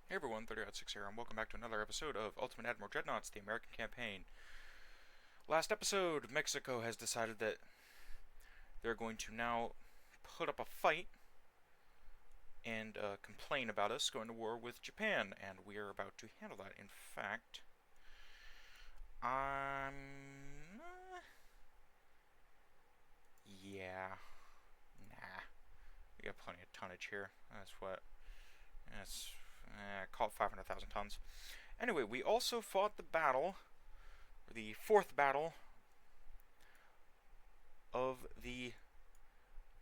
Hey everyone, 30-6 here, and welcome back to another episode of Ultimate Admiral Dreadnoughts, the American Campaign. Last episode, Mexico has decided that they're going to now put up a fight and complain about us going to war with Japan, and we are about to handle that. In fact, I'm... yeah, nah. We got plenty of tonnage here. That's, call it 500,000 tons. Anyway, we also fought the battle, or the fourth battle of the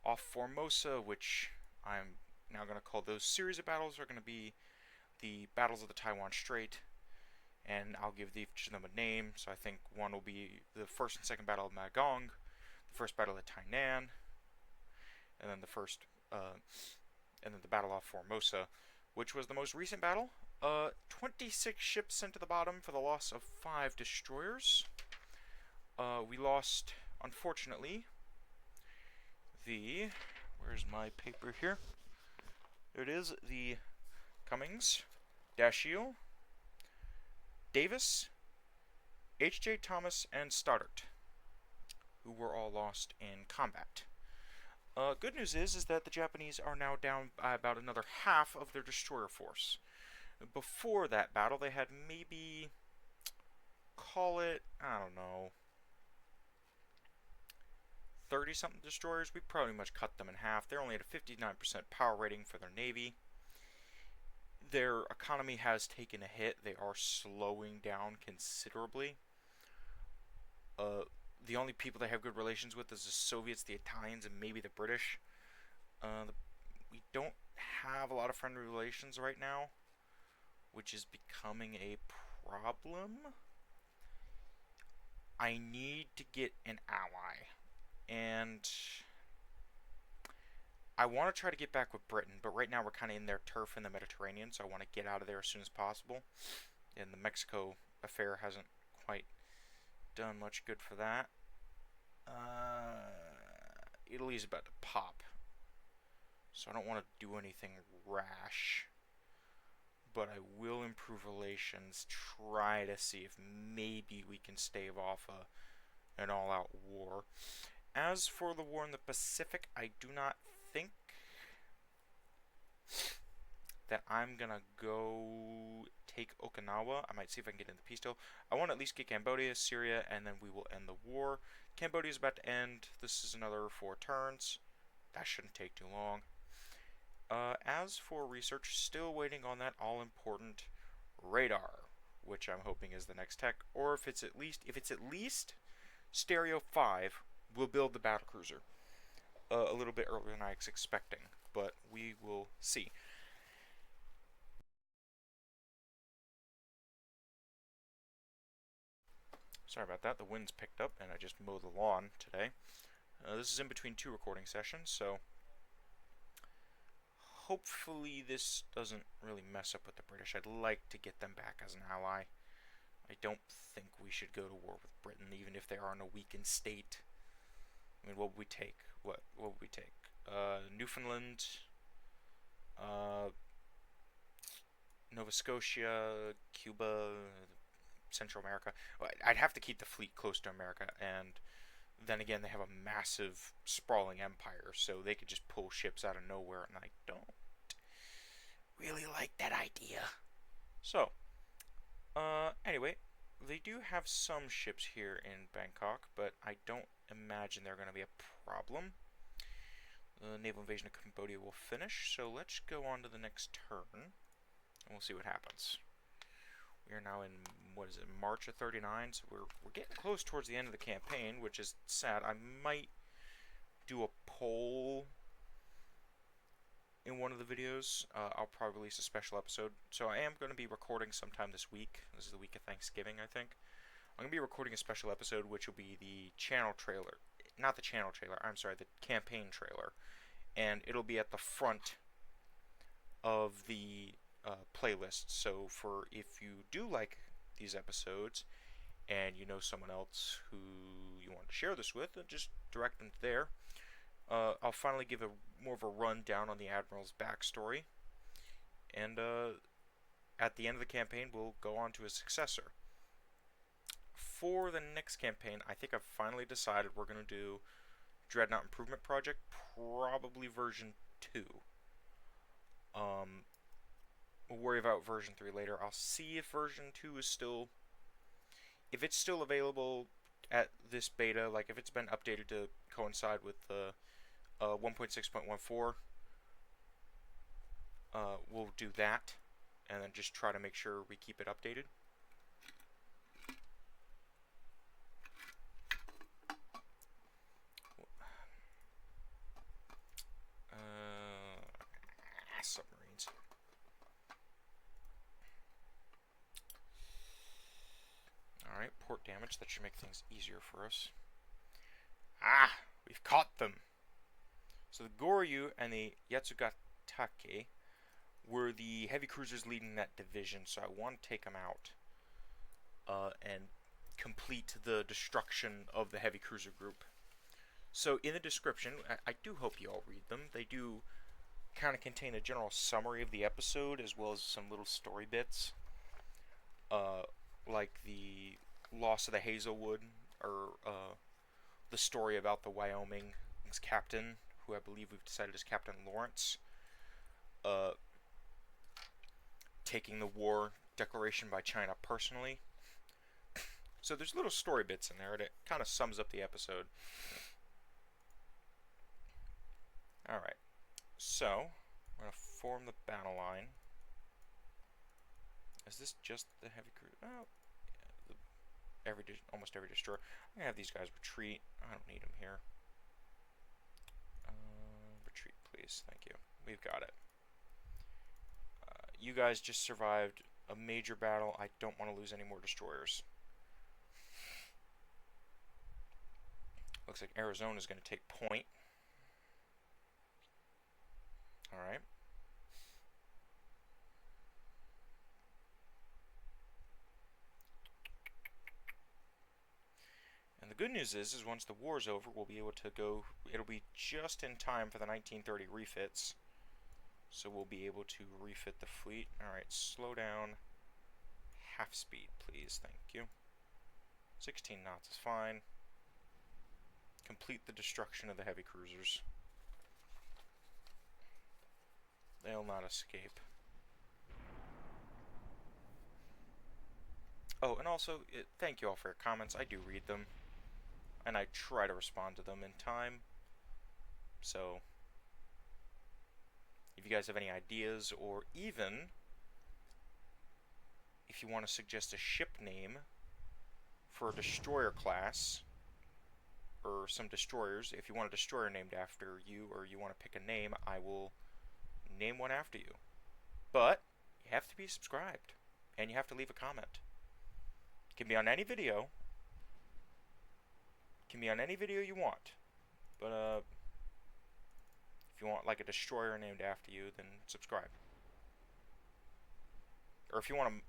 off Formosa, which I'm now going to call those series of battles are going to be the battles of the Taiwan Strait, and I'll give each of them a name. So I think one will be the first and second battle of Magong, the first battle of Tainan, and then the battle off Formosa, which was the most recent battle. 26 ships sent to the bottom for the loss of 5 destroyers. We lost, unfortunately, where's my paper here? There it is, the Cummings, Dashiell, Davis, H.J. Thomas, and Stoddart, who were all lost in combat. Good news is that the Japanese are now down by about another half of their destroyer force. Before that battle, they had maybe, call it, I don't know, 30-something destroyers. We pretty much cut them in half. They're only at a 59% power rating for their navy. Their economy has taken a hit. They are slowing down considerably. The only people they have good relations with is the Soviets, the Italians, and maybe the British. We don't have a lot of friendly relations right now, which is becoming a problem. I need to get an ally, and I want to try to get back with Britain, but right now we're kind of in their turf in the Mediterranean, so I want to get out of there as soon as possible. And the Mexico affair hasn't quite done much good for that. Italy's about to pop, so I don't want to do anything rash, but I will improve relations, try to see if maybe we can stave off an all-out war. As for the war in the Pacific, I do not think that I'm gonna go take Okinawa. I might see if I can get in the peace deal. I want to at least get Cambodia, Syria, and then we will end the war. Cambodia is about to end. This is another 4 turns. That shouldn't take too long. As for research, still waiting on that all-important radar, which I'm hoping is the next tech, or if it's at least Stereo 5, we'll build the battlecruiser. A little bit earlier than I was expecting, but we will see. Sorry about that, the wind's picked up and I just mowed the lawn today. This is in between 2 recording sessions, so hopefully this doesn't really mess up with the British. I'd like to get them back as an ally. I don't think we should go to war with Britain, even if they are in a weakened state. I mean, what would we take? What would we take? Newfoundland, Nova Scotia, Cuba, Central America. I'd have to keep the fleet close to America, and then again, they have a massive, sprawling empire, so they could just pull ships out of nowhere, and I don't really like that idea. So, anyway, they do have some ships here in Bangkok, but I don't imagine they're going to be a problem. The naval invasion of Cambodia will finish, so let's go on to the next turn, and we'll see what happens. We are now in, what is it, March of 39, so we're getting close towards the end of the campaign, which is sad. I might do a poll in one of the videos. I'll probably release a special episode. So I am going to be recording sometime this week. This is the week of Thanksgiving, I think. I'm going to be recording a special episode, which will be the channel trailer. Not the channel trailer, I'm sorry, the campaign trailer. And it'll be at the front of the playlist. So for if you do like these episodes and you know someone else who you want to share this with, then just direct them there. I'll finally give more of a rundown on the Admiral's backstory, and at the end of the campaign, we'll go on to his successor. For the next campaign, I think I've finally decided we're going to do Dreadnought Improvement Project, probably version 2. We'll worry about version 3 later. I'll see if version 2 is still... If it's still available at this beta, like if it's been updated to coincide with the 1.6.14, we'll do that, and then just try to make sure we keep it updated. Submarines. Alright, port damage. That should make things easier for us. Ah! We've caught them! So the Goryu and the Yatsugatake were the heavy cruisers leading that division, so I want to take them out and complete the destruction of the heavy cruiser group. So in the description, I do hope you all read them. They do kind of contain a general summary of the episode as well as some little story bits, like the loss of the Hazelwood, or the story about the Wyoming's captain, who I believe we've decided is Captain Lawrence, taking the war declaration by China personally. So there's little story bits in there, and it kind of sums up the episode. Alright, so I'm going to form the battle line. Is this just the heavy cruiser? Oh, yeah, almost every destroyer. I'm going to have these guys retreat. I don't need them here. Retreat, please. Thank you. We've got it. You guys just survived a major battle. I don't want to lose any more destroyers. Looks like Arizona's going to take point. Alright. And the good news is once the war's over, we'll be able to go, it'll be just in time for the 1930 refits. So we'll be able to refit the fleet. Alright, slow down. Half speed, please. Thank you. 16 knots is fine. Complete the destruction of the heavy cruisers. They'll not escape. Oh, and also, thank you all for your comments. I do read them, and I try to respond to them in time. So, if you guys have any ideas, or even if you want to suggest a ship name for a destroyer class, or some destroyers, if you want a destroyer named after you, or you want to pick a name, I will name one after you. But you have to be subscribed, and you have to leave a comment. It can be on any video. It can be on any video you want. But if you want like a destroyer named after you, then subscribe. Or if you want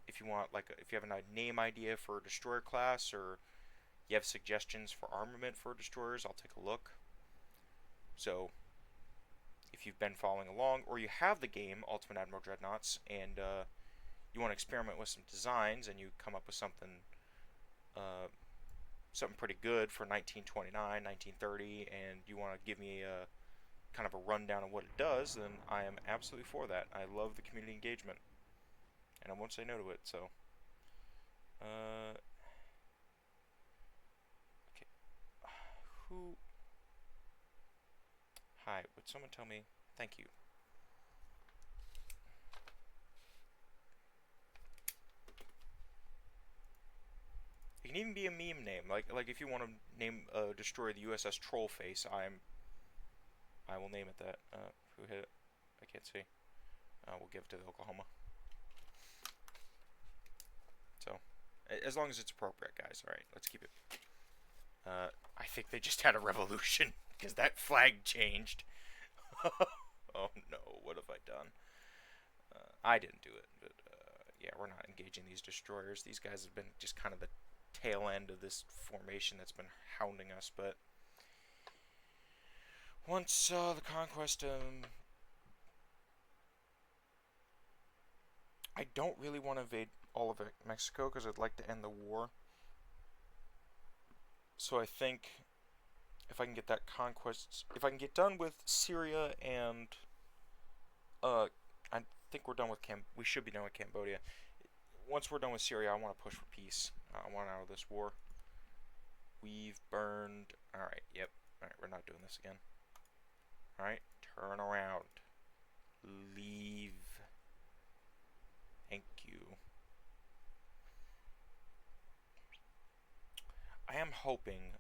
if you have a name idea for a destroyer class, or you have suggestions for armament for destroyers, I'll take a look. So, if you've been following along, or you have the game, Ultimate Admiral Dreadnoughts, and you want to experiment with some designs, and you come up with something something pretty good for 1929, 1930, and you want to give me a kind of a rundown of what it does, then I am absolutely for that. I love the community engagement, and I won't say no to it. So, okay, who? Hi, would someone tell me? Thank you. It can even be a meme name, like if you want to name destroy the USS Trollface, I will name it that. Who hit it? I can't see. We'll give it to the Oklahoma. So, as long as it's appropriate, guys. All right, let's keep it. I think they just had a revolution because that flag changed. Oh no, what have I done? I didn't do it, but yeah, we're not engaging these destroyers. These guys have been just kind of the tail end of this formation that's been hounding us, but once the conquest I don't really want to invade all of Mexico because I'd like to end the war. So I think if I can get that conquest, if I can get done with Syria and uh, I think we're done with we should be done with Cambodia. Once we're done with Syria, I want to push for peace. I want out of this war. We've burned. All right. Yep. All right. We're not doing this again. All right. Turn around. Leave. Thank you. I am hoping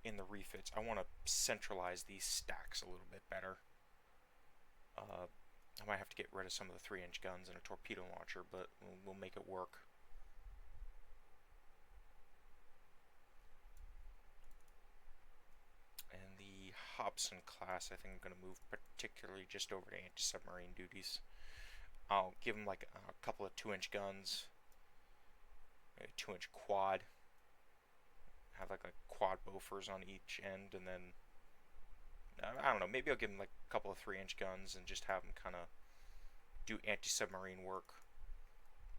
in the refits, I want to centralize these stacks a little bit better. I might have to get rid of some of the 3-inch guns and a torpedo launcher, but we'll make it work. And the Hobson class, I think I'm going to move particularly just over to anti-submarine duties. I'll give them like a couple of 2-inch guns, maybe a 2-inch quad. Have like a quad Bofors on each end, and then I don't know, maybe I'll give them like a couple of 3-inch guns and just have them kind of do anti-submarine work.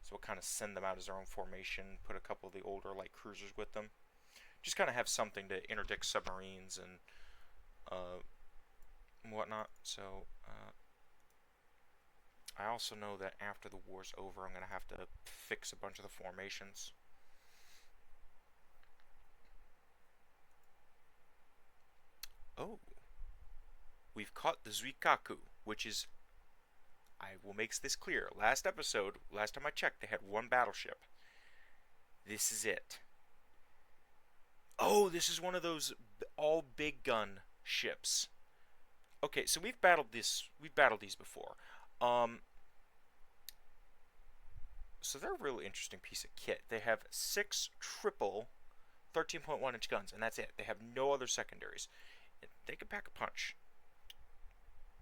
So we'll kind of send them out as their own formation, put a couple of the older light cruisers with them. Just kind of have something to interdict submarines and whatnot. So I also know that after the war's over, I'm going to have to fix a bunch of the formations. Oh, we've caught the Zuikaku, which is, I will make this clear, last time I checked, they had one battleship. This is it. Oh, this is one of those all big gun ships. Okay, so we've battled these before. So they're a really interesting piece of kit. They have 6 triple 13.1-inch guns, and that's it. They have no other secondaries. They can pack a punch.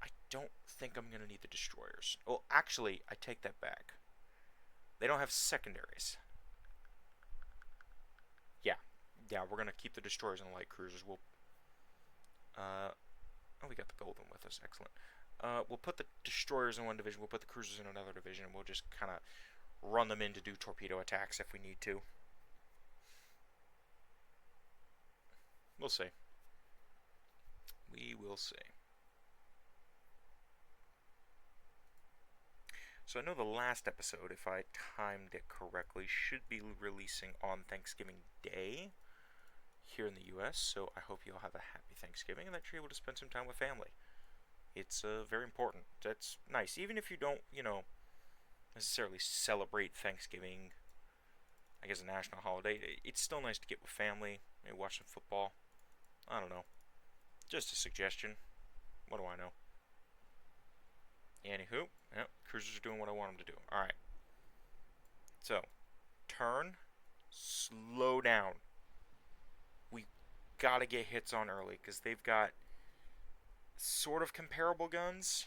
I don't think I'm going to need the destroyers. Well, actually, I take that back. They don't have secondaries. Yeah, we're going to keep the destroyers and the light cruisers. We'll, oh, we got the golden with us. Excellent. We'll put the destroyers in one division. We'll put the cruisers in another division, and we'll just kind of run them in to do torpedo attacks if we need to. We'll see. We will see. So I know the last episode, if I timed it correctly, should be releasing on Thanksgiving Day here in the US, so I hope you all have a happy Thanksgiving and that you're able to spend some time with family. It's very important. That's nice. Even if you don't, necessarily celebrate Thanksgiving, I guess a national holiday, it's still nice to get with family, maybe watch some football. I don't know. Just a suggestion. What do I know? Anywho, yep, cruisers are doing what I want them to do. Alright. So, turn, slow down. We gotta get hits on early, because they've got sort of comparable guns.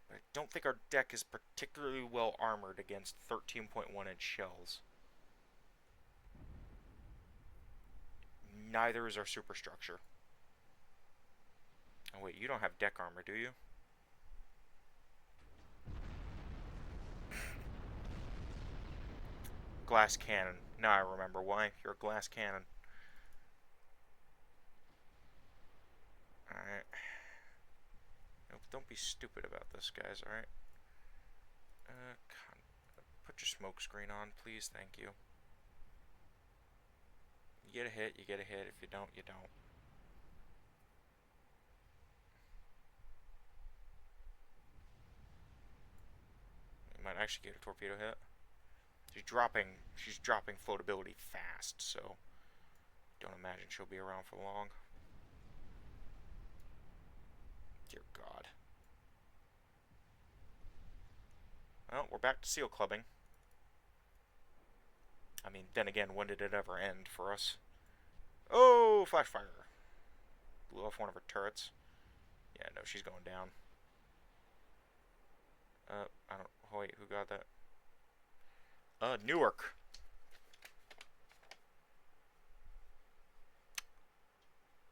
But I don't think our deck is particularly well armored against 13.1-inch shells. Neither is our superstructure. Oh wait, you don't have deck armor, do you? Glass cannon. Now I remember why. You're a glass cannon. Alright. Nope, don't be stupid about this, guys, alright? Put your smoke screen on, please. Thank you. You get a hit, you get a hit. If you don't, you don't. You might actually get a torpedo hit. She's dropping floatability fast, so don't imagine she'll be around for long. Dear God. Well, we're back to seal clubbing. I mean, then again, when did it ever end for us? Oh, flash fire. Blew off one of her turrets. Yeah, no, she's going down. I don't... Oh, wait, who got that? Newark.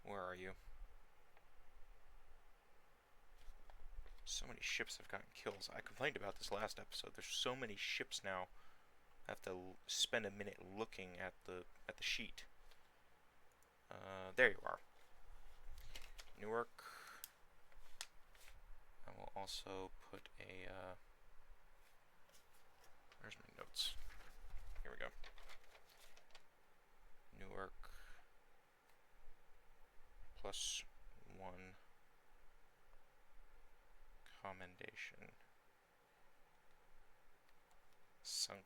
Where are you? So many ships have gotten kills. I complained about this last episode. There's so many ships now. I have to spend a minute looking at the sheet. There you are. Newark. I will also put a. Where's my notes? Here we go. Newark +1 commendation. Sunk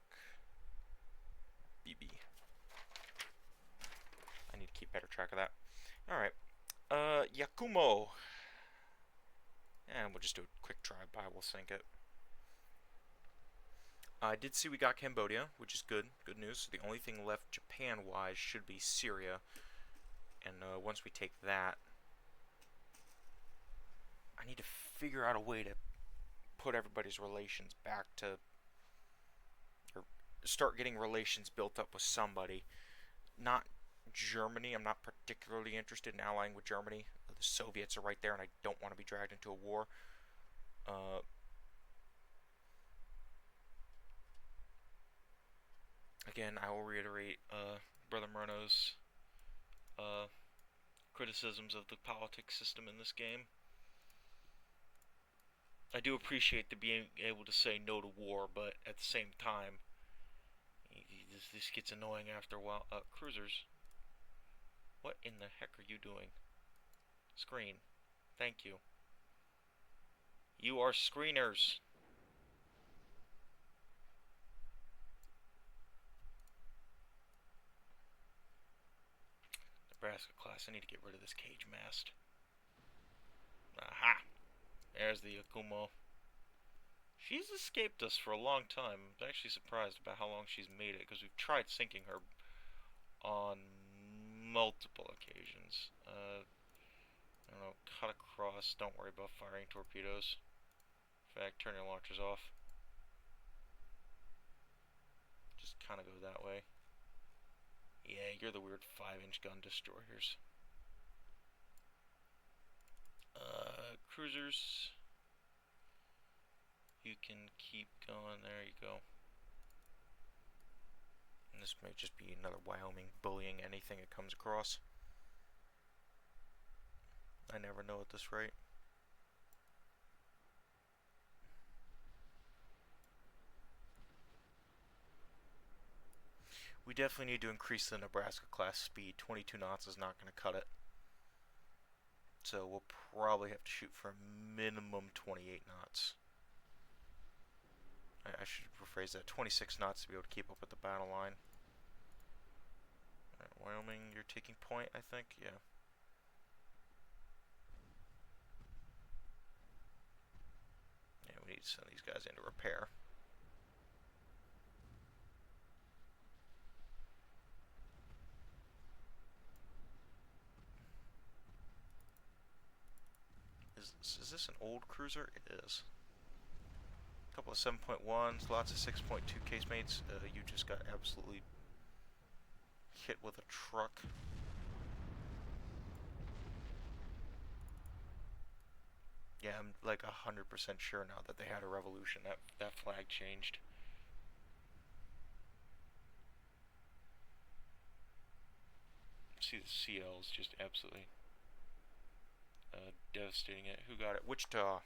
BB. I need to keep better track of that. Alright. Yakumo. And we'll just do a quick drive-by. We'll sink it. I did see we got Cambodia, which is good. Good news. The only thing left Japan-wise should be Syria. And once we take that, I need to figure out a way to put everybody's relations back to, or start getting relations built up with somebody. Not Germany. I'm not particularly interested in allying with Germany. The Soviets are right there, and I don't want to be dragged into a war. Again, I will reiterate Brother Murno's criticisms of the politics system in this game. I do appreciate the being able to say no to war, but at the same time, this gets annoying after a while. Cruisers. What in the heck are you doing? Screen. Thank you. You are screeners. Nebraska class. I need to get rid of this cage mast. Aha! There's the Yakumo. She's escaped us for a long time. I'm actually surprised about how long she's made it, because we've tried sinking her on multiple occasions. I don't know, cut across. Don't worry about firing torpedoes. In fact, turn your launchers off. Just kind of go that way. Yeah, you're the weird 5-inch gun destroyers. Cruisers. You can keep going. There you go. And this may just be another Wyoming bullying anything it comes across. I never know at this rate. We definitely need to increase the Nebraska class speed. 22 knots is not going to cut it. So we'll probably have to shoot for a minimum 28 knots. I should rephrase that. 26 knots to be able to keep up with the battle line. Alright, Wyoming, you're taking point, I think? Yeah. Yeah, we need to send these guys into repair. Is this an old cruiser? It is. A couple of 7.1s, lots of 6.2 casemates. You just got absolutely hit with a truck. Yeah, I'm like 100% sure now that they had a revolution. That flag changed. See the CLs just absolutely devastating it. Who got it? Wichita.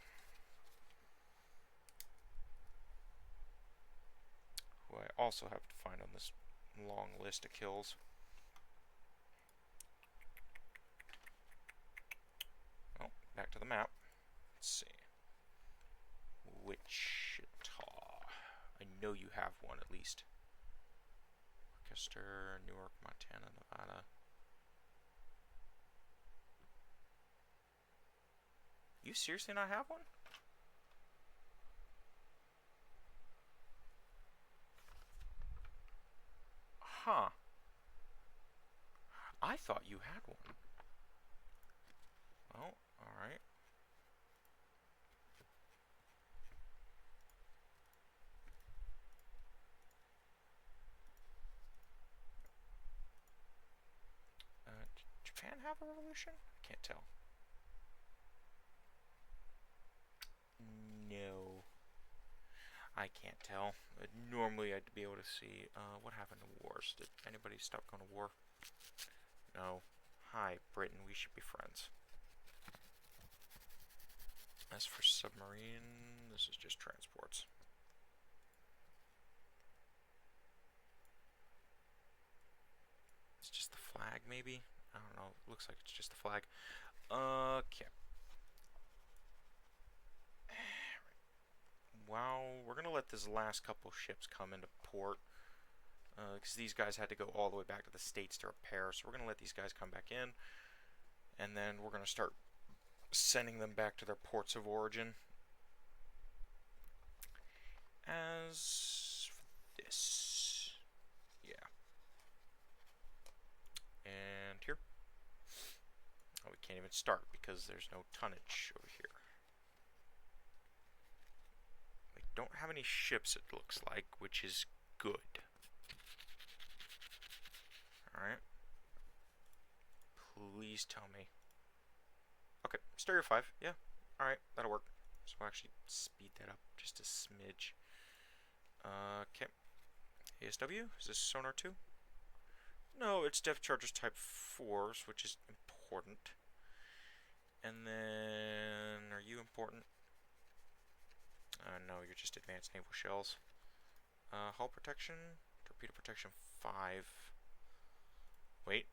Who I also have to find on this long list of kills. Oh, back to the map. Let's see. Wichita. I know you have one at least. Worcester, Newark, Montana, Nevada. You seriously not have one? Huh. I thought you had one. Oh, alright. Did Japan have a revolution? I can't tell. No. I can't tell. Normally I'd be able to see. What happened to wars? Did anybody stop going to war? No. Hi, Britain. We should be friends. As for submarine, this is just transports. It's just the flag, maybe? I don't know. Looks like it's just the flag. Okay. Well, we're going to let this last couple ships come into port. Because these guys had to go all the way back to the States to repair. So we're going to let these guys come back in. And then we're going to start sending them back to their ports of origin. As for this. Yeah. And here. Oh, we can't even start because there's no tonnage over here. We don't have any ships, it looks like, which is good. Alright. Please tell me. Okay, stereo 5, yeah. Alright, that'll work. So we'll actually speed that up just a smidge. Okay. ASW, is this sonar 2? No, it's depth charges type 4s, which is important. And then, are you important? No, you're just advanced naval shells. Hull protection, torpedo protection 5. Wait.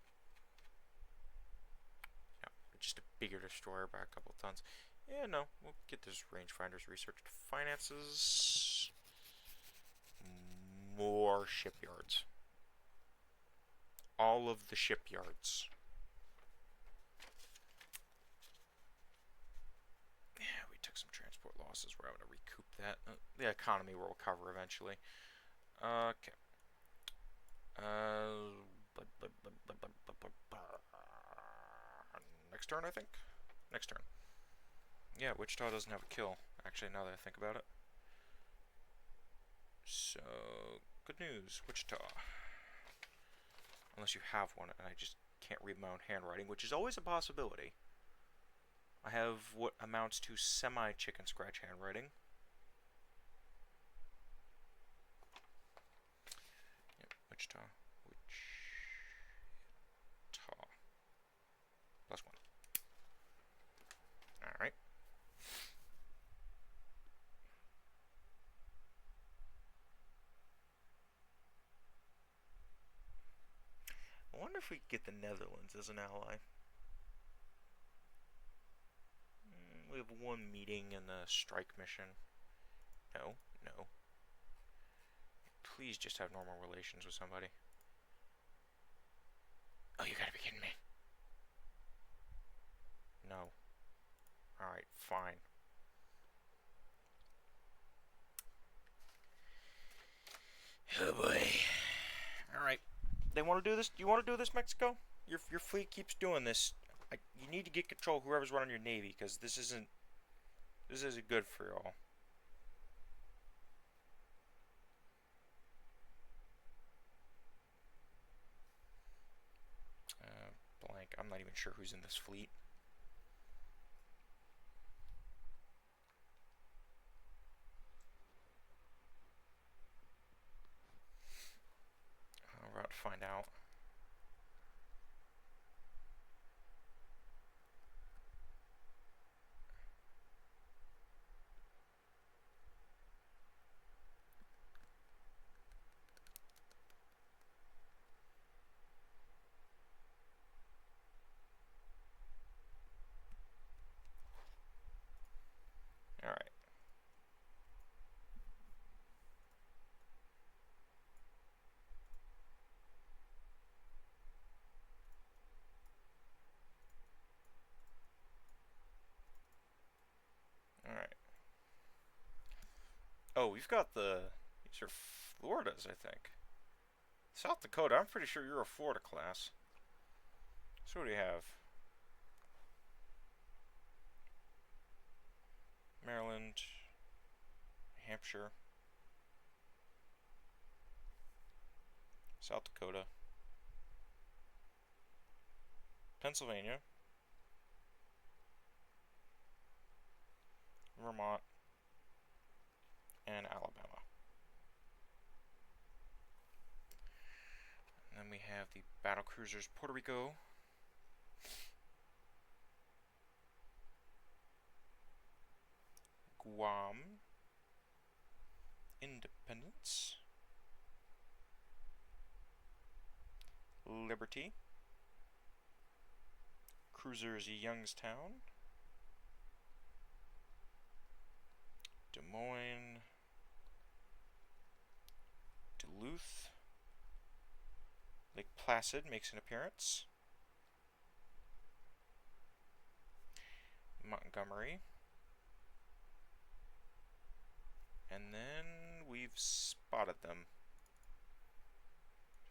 No, just a bigger destroyer by a couple tons. Yeah, no, we'll get those rangefinders researched. Finances. More shipyards. All of the shipyards. Yeah, we took some transport losses. We're able to recoup that. The economy will recover eventually. Okay. Next turn, I think? Next turn. Yeah, Wichita doesn't have a kill, actually, now that I think about it. So, good news, Wichita. Unless you have one, and I just can't read my own handwriting, which is always a possibility. I have what amounts to semi-chicken scratch handwriting. Yep, Wichita. +1. Alright. I wonder if we could get the Netherlands as an ally. We have one meeting in the strike mission. No, no. Please just have normal relations with somebody. Oh, you gotta be kidding me. No. Alright, fine. Oh boy. Alright. They want to do this? Do you want to do this, Mexico? Your fleet keeps doing this. You need to get control of whoever's running your navy, because this isn't good for y'all. Blank. I'm not even sure who's in this fleet. We're about to find out. Alright. Alright. Oh, we've got these are Floridas, I think. South Dakota, I'm pretty sure you're a Florida class. So what do you have? Maryland, Hampshire, South Dakota, Pennsylvania, Vermont, and Alabama. And then we have the battle cruisers Puerto Rico, Guam, Independence, Liberty, cruisers Youngstown, Des Moines, Duluth, Lake Placid makes an appearance, Montgomery, and then we've spotted them.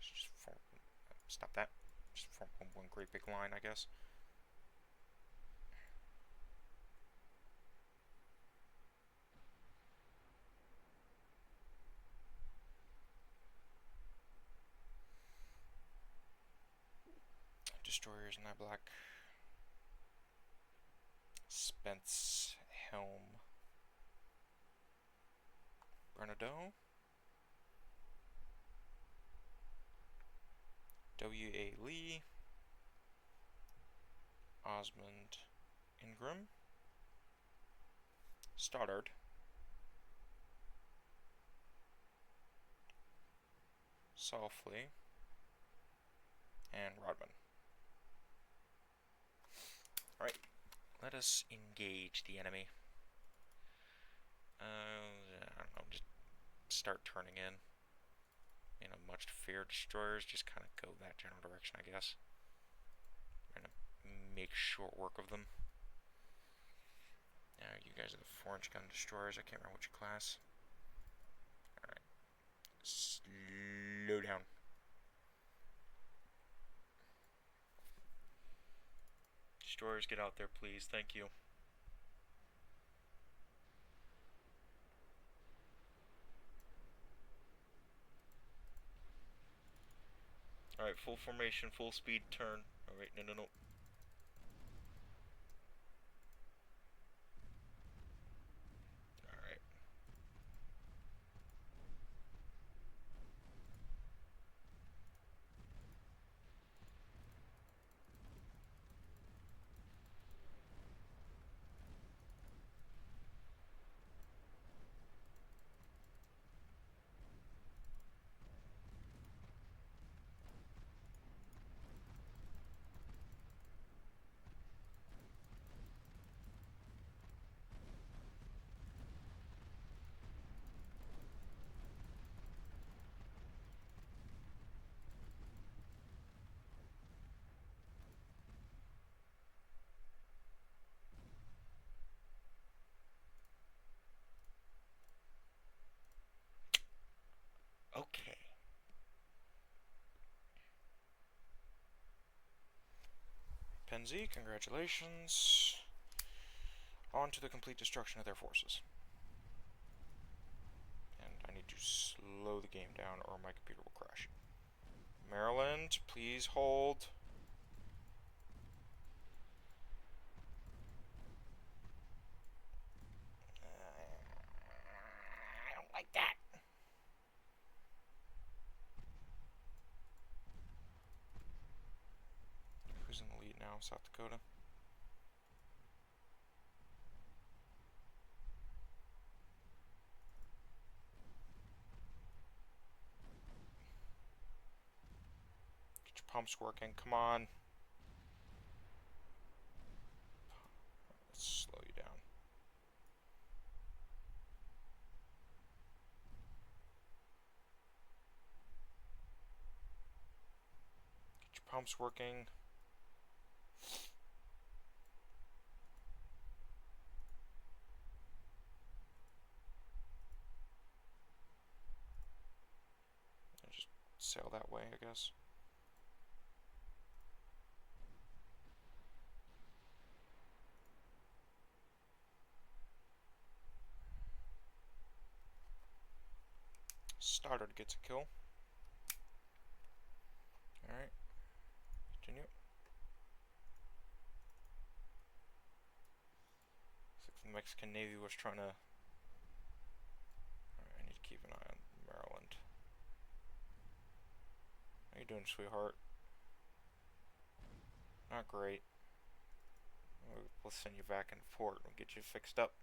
Just form, stop that. Just form one great big line, I guess. Destroyers in that black. Spence, Helm, Bernardo, W.A. Lee, Osmond, Ingram, Stoddard, Salfley, and Rodman. Alright, let us engage the enemy. I don't know, just start turning in. You know, much to fear destroyers, just kind of go that general direction, I guess. I'm gonna make short work of them. Now, you guys are the 4-inch gun destroyers. I can't remember which class. Alright. Slow down. Destroyers, get out there, please. Thank you. Alright, full formation, full speed, turn. Alright, no. Alright. Okay. Penzi, congratulations. On to the complete destruction of their forces. And I need to slow the game down or my computer will crash. Maryland, please hold. I don't like that. Who's in the lead now? South Dakota. Get your pumps working. Come on. Let's slow you down. Get your pumps working. Just sail that way, I guess. Stoddard gets a kill. Alright. Continue. Looks like the Mexican Navy was trying to sweetheart. Not great. We'll send you back in port and get you fixed up.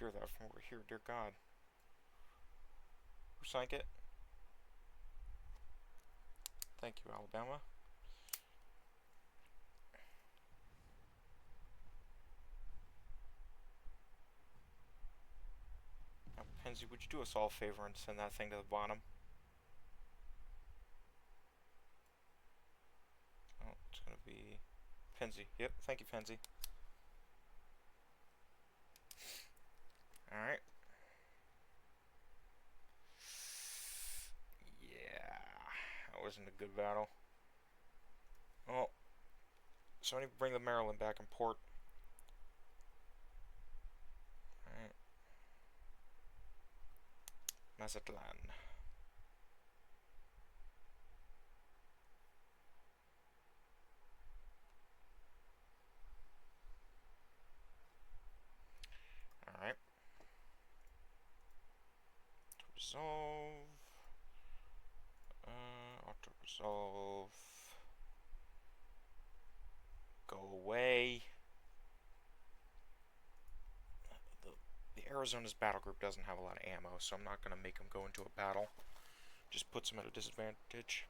Hear that from over here, dear God. Who sank it? Thank you, Alabama. Now, Penzi, would you do us all a favor and send that thing to the bottom? Oh, it's gonna be Penzi. Yep, thank you, Penzi. Alright. Yeah, that wasn't a good battle. Oh, so I need to bring the Maryland back in port. Alright. Mazatlan. Alright. Resolve. Auto resolve. Go away. The Arizona's battle group doesn't have a lot of ammo, so I'm not going to make them go into a battle. Just puts them at a disadvantage.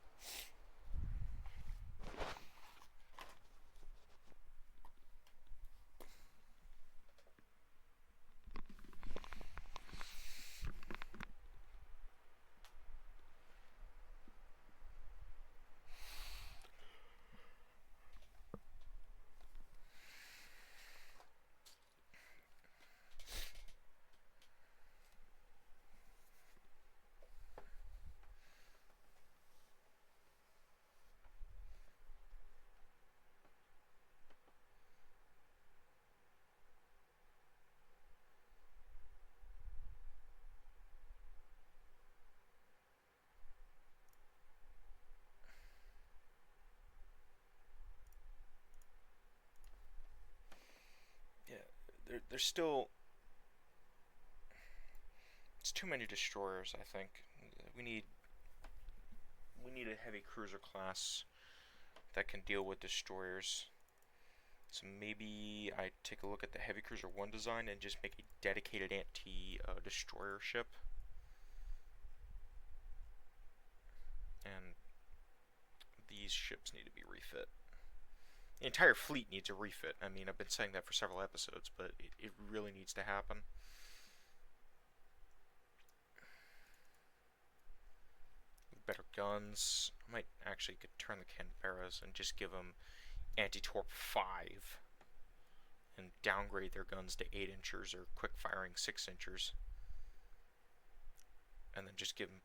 Yeah, there's still... It's too many destroyers, I think. We need a heavy cruiser class that can deal with destroyers. So maybe I take a look at the Heavy Cruiser 1 design and just make a dedicated anti-destroyer ship. And these ships need to be refit. The entire fleet needs a refit. I mean, I've been saying that for several episodes, but it really needs to happen. Better guns. I might actually could turn the Canberras and just give them anti-torp 5 and downgrade their guns to 8 inchers or quick firing 6 inchers, and then just give them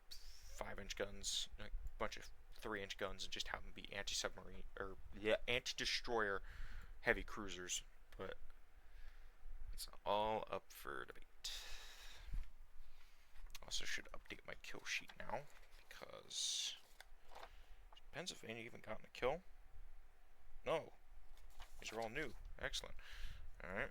5-inch guns, like a bunch of 3-inch guns, and just have them be anti-submarine or anti-destroyer heavy cruisers. But it's all up for debate. Also should update my kill sheet now because has Pennsylvania even gotten a kill? No. These are all new. Excellent. Alright.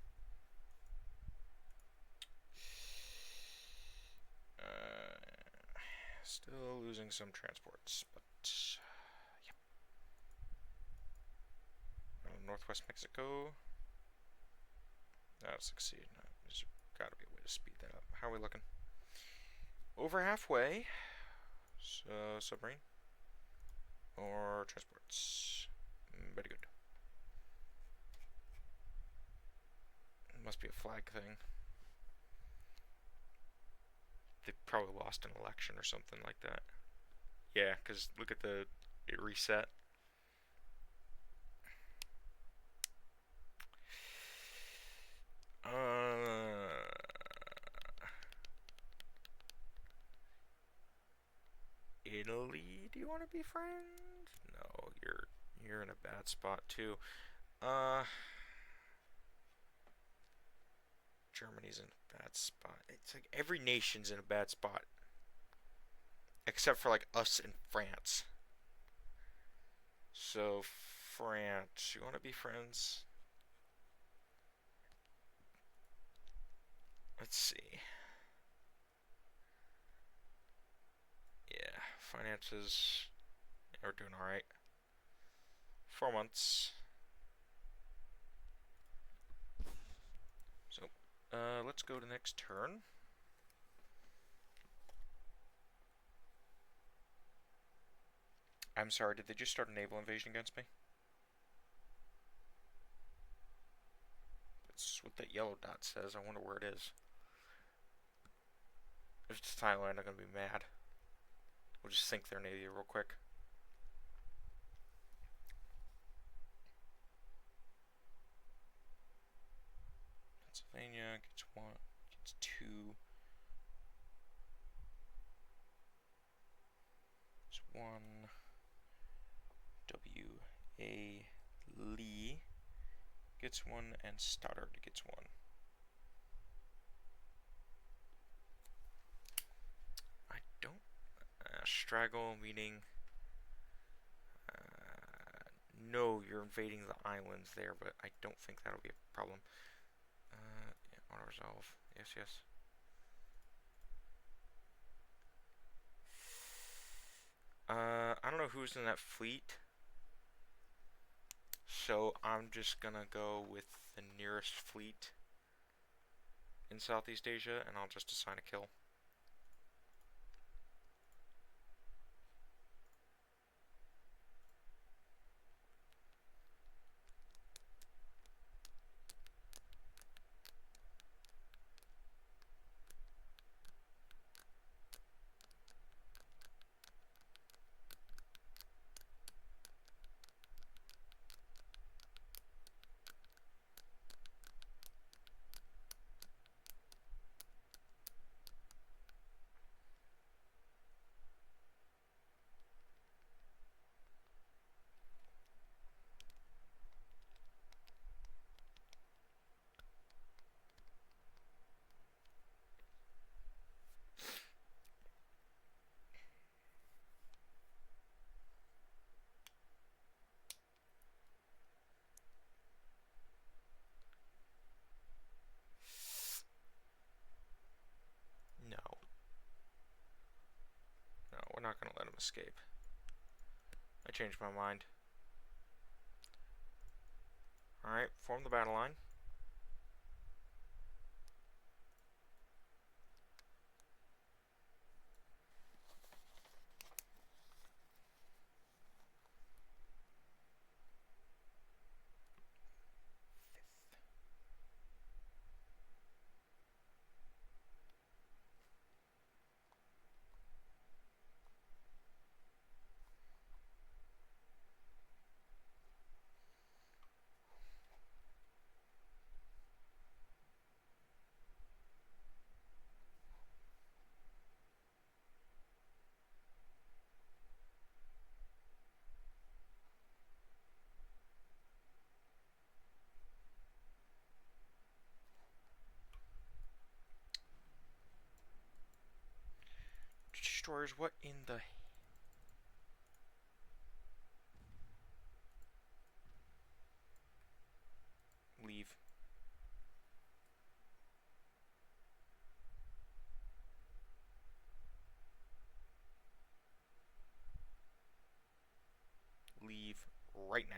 Still losing some transports, but yep. Northwest Mexico. That'll succeed. There's gotta be a way to speed that up. How are we looking? Over halfway. So, submarine. Or transports. very good. It must be a flag thing. They probably lost an election or something like that. Yeah, because look at it reset. Italy, do you want to be friends? No, you're in a bad spot too. Germany's in a bad spot. It's like every nation's in a bad spot except for like us and France. So France, you want to be friends? Let's see. Yeah, finances are doing all right. 4 months. So, let's go to next turn. I'm sorry, did they just start a naval invasion against me? That's what that yellow dot says. I wonder where it is. If it's Thailand, I'm gonna be mad. We'll just sink their navy real quick. Pennsylvania gets one, gets two. It's one. W.A. Lee gets one, and Stoddard gets one. I don't. Straggle, meaning. No, you're invading the islands there, but I don't think that'll be a problem. Yeah, auto resolve. Yes, yes. I don't know who's in that fleet. So I'm just gonna go with the nearest fleet in Southeast Asia, and I'll just assign a kill. No. No, we're not gonna let him escape. I changed my mind. Alright, form the battle line. Destroyers, what in the... Leave. Leave right now.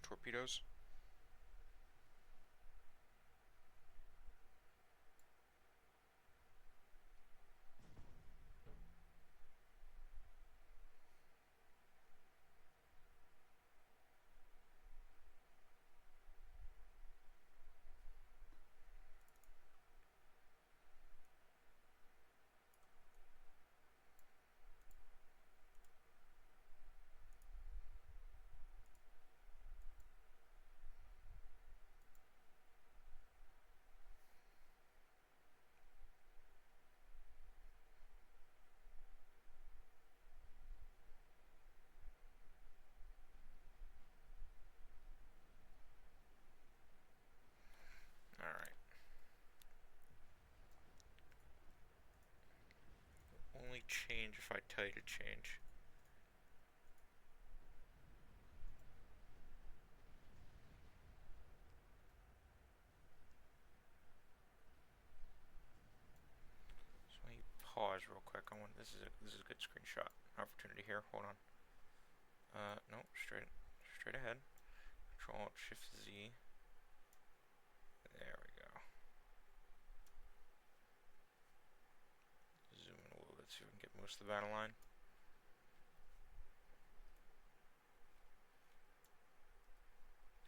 torpedoes. Alright. Only change if I tell you to change. So let me pause real quick. This is a good screenshot opportunity here. Hold on. No, straight ahead. Control Alt Shift Z. There we go. Zoom in a little bit so we can get most of the battle line.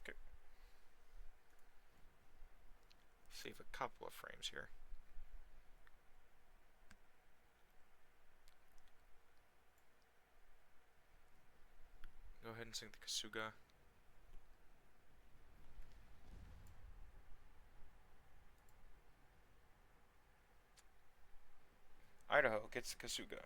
Okay. Save a couple of frames here. Go ahead and sink the Kasuga. Idaho gets the Kasuga.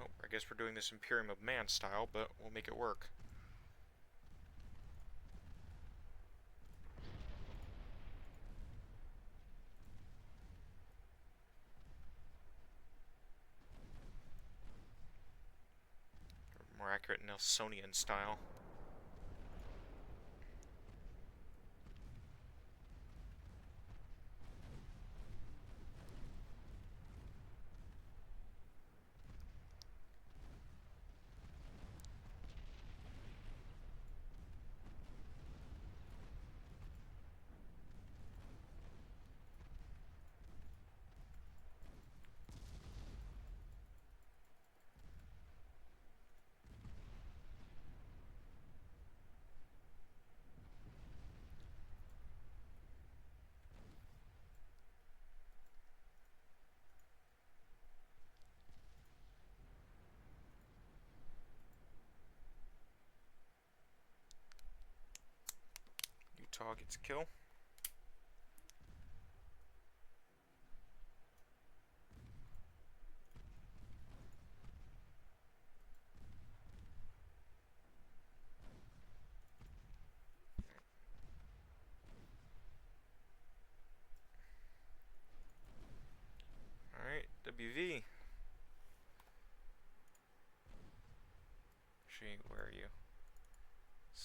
Oh, I guess we're doing this Imperium of Man style, but we'll make it work. Or more accurate Nelsonian style. Utah gets a kill.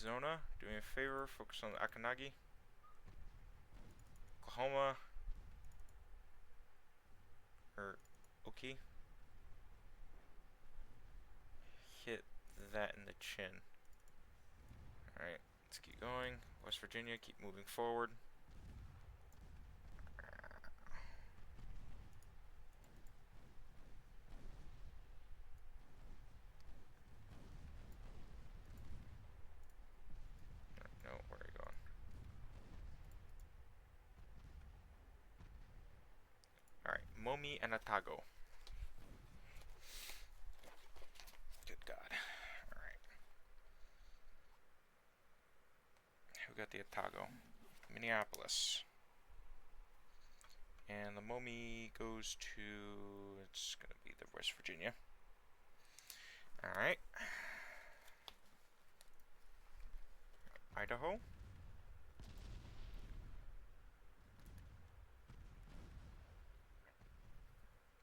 Arizona, do me a favor, focus on the Akanagi. Oklahoma, or Oki, hit that in the chin. Alright, let's keep going. West Virginia, keep moving forward. No, where are you going? Alright, Momi and Otago. Good God. Alright. Who got the Otago? Minneapolis. And the Momi goes to... it's gonna be the West Virginia. Alright. Idaho.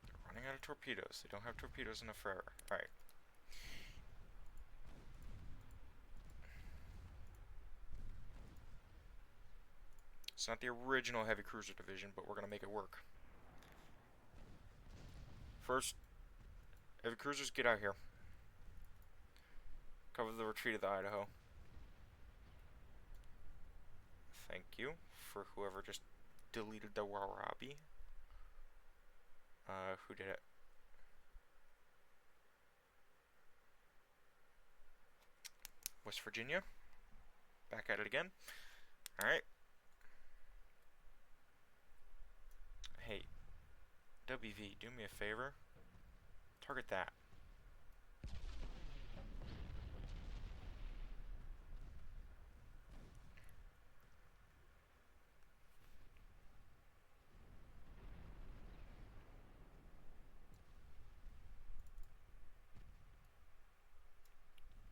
They're running out of torpedoes. They don't have torpedoes enough forever. Alright. It's not the original heavy cruiser division, but we're gonna make it work. First, heavy cruisers, get out here. Cover the retreat of the Idaho. Thank you for whoever just deleted the Warabi. Who did it? West Virginia. Back at it again. Alright. Hey, WV, do me a favor. Target that.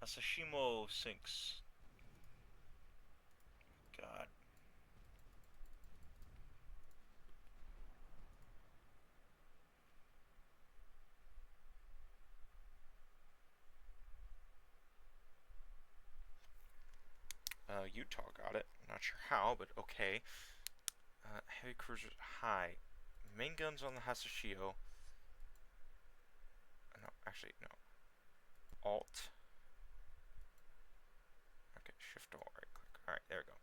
Asashimo sinks. God. Utah got it. Not sure how, but okay. Heavy cruisers high. Main guns on the Hasashio. No, actually, no. Alt. Okay, Shift Alt, right click. Alright, there we go.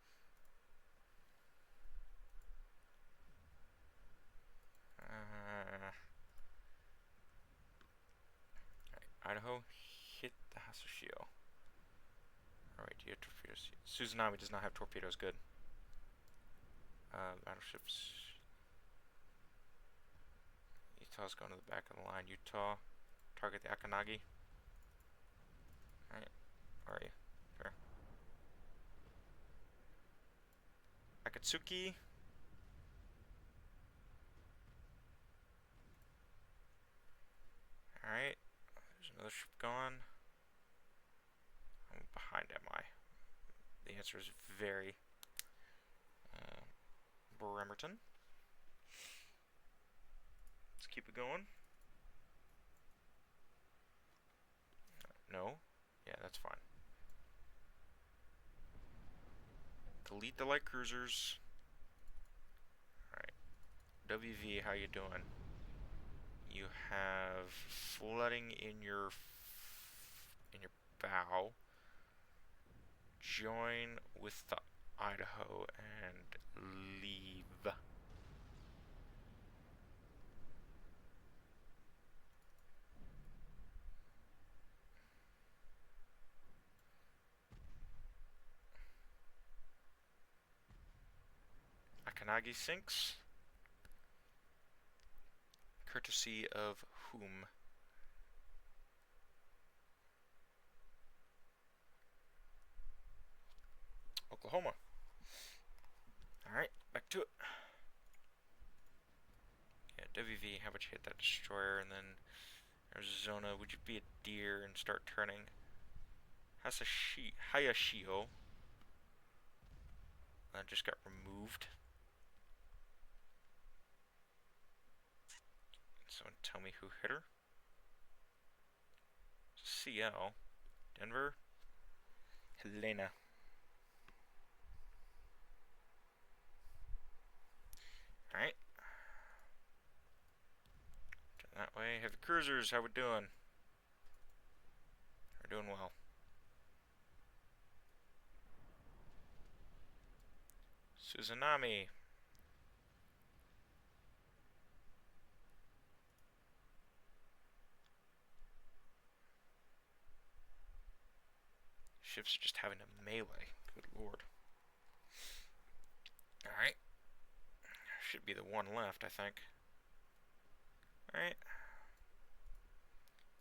Alright, Idaho, hit the Hasashio. Alright, do you have torpedoes? Suzanami does not have torpedoes, good. Battleships. Utah's going to the back of the line. Utah, target the Akanagi. Alright, where are you? There. Akatsuki. Alright, there's another ship gone. How behind am I? The answer is very... Bremerton. Let's keep it going. No? Yeah, that's fine. Delete the light cruisers. Alright. WV, how you doing? You have flooding in your bow. Join with the Idaho and leave. Akanagi sinks. Courtesy of whom? Oklahoma. Alright, back to it. Yeah, WV, how about you hit that destroyer, and then Arizona, would you be a deer and start turning? Hayashio. That just got removed. Someone tell me who hit her. CL. Denver. Helena. Alright. Turn that way. Heavy cruisers, how we doing? We're doing well. Suzanami. Ships are just having a melee. Good lord. Alright. Should be the one left, I think. Alright.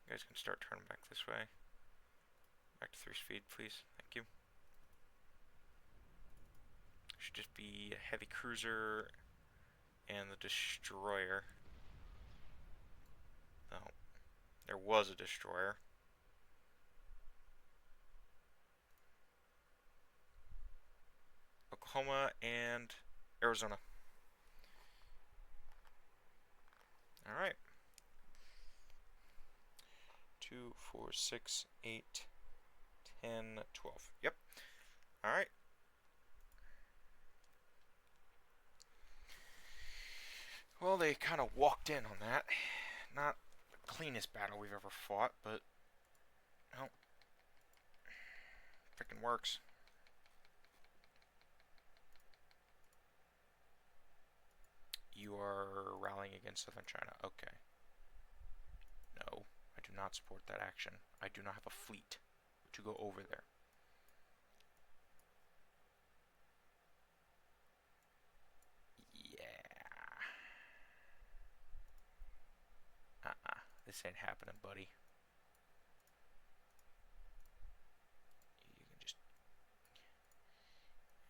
You guys can start turning back this way. Back to 3 speed, please. Thank you. Should just be a heavy cruiser and the destroyer. Oh, there was a destroyer. Oklahoma and Arizona. Alright. 2, 4, 6, 8, 10, 12. Yep. Alright. Well, they kind of walked in on that. Not the cleanest battle we've ever fought, but, well, freaking works. You are rallying against Southern China. Okay. No, I do not support that action. I do not have a fleet to go over there. This ain't happening, buddy. You can just...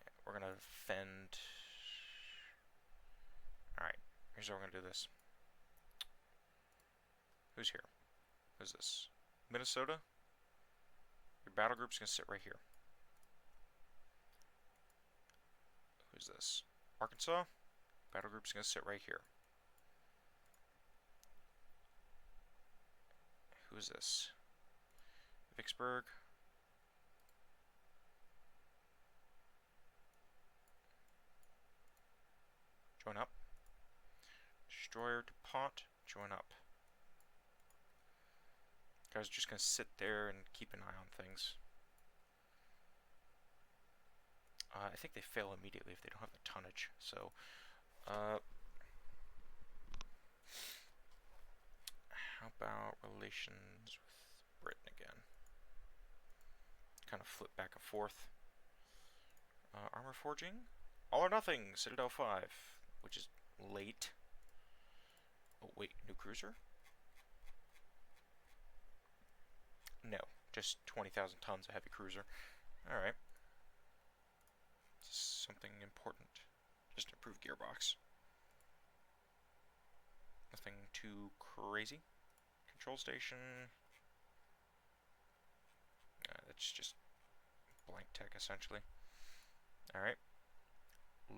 Yeah, we're gonna fend... Alright, here's how we're gonna do this. Who's here? Who's this? Minnesota? Your battle group's gonna sit right here. Who's this? Arkansas? Battle group's gonna sit right here. Who's this? Vicksburg? Join up. Destroyer DuPont, join up. Guys are just gonna sit there and keep an eye on things. I think they fail immediately if they don't have the tonnage, so... how about relations with Britain again? Kind of flip back and forth. Armor forging? All or nothing, Citadel 5, which is late. Oh wait, new cruiser? No, just 20,000 tons of heavy cruiser. Alright. Something important. Just improved gearbox. Nothing too crazy. Control station. That's just blank tech, essentially. Alright.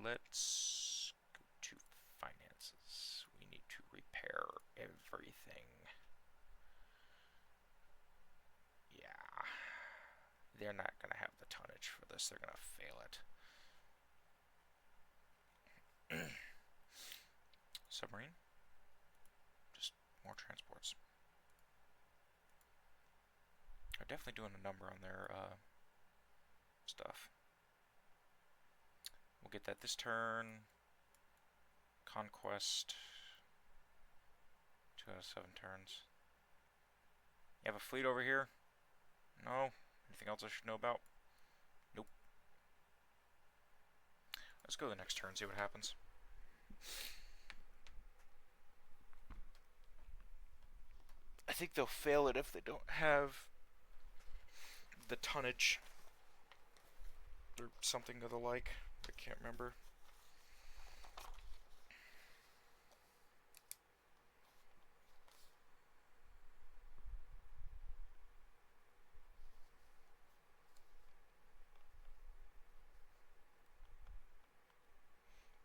Let's go to finances. We need to repair everything. Yeah. They're not going to have the tonnage for this. They're going to fail it. Submarine. Just more transports. I'm definitely doing a number on their stuff. We'll get that this turn. Conquest. 2 out of 7 turns. You have a fleet over here? No? Anything else I should know about? Nope. Let's go to the next turn, see what happens. I think they'll fail it if they don't have the tonnage or something of the like. I can't remember.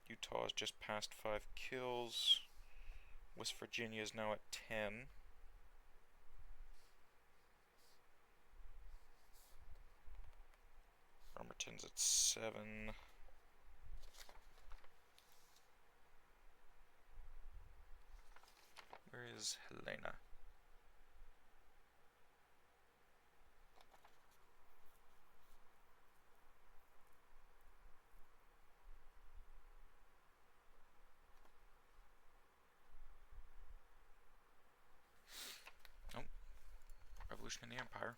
Utah has just passed 5 kills. West Virginia is now at 10. Bremerton's at 7. is Helena? Nope. Revolution in the Empire.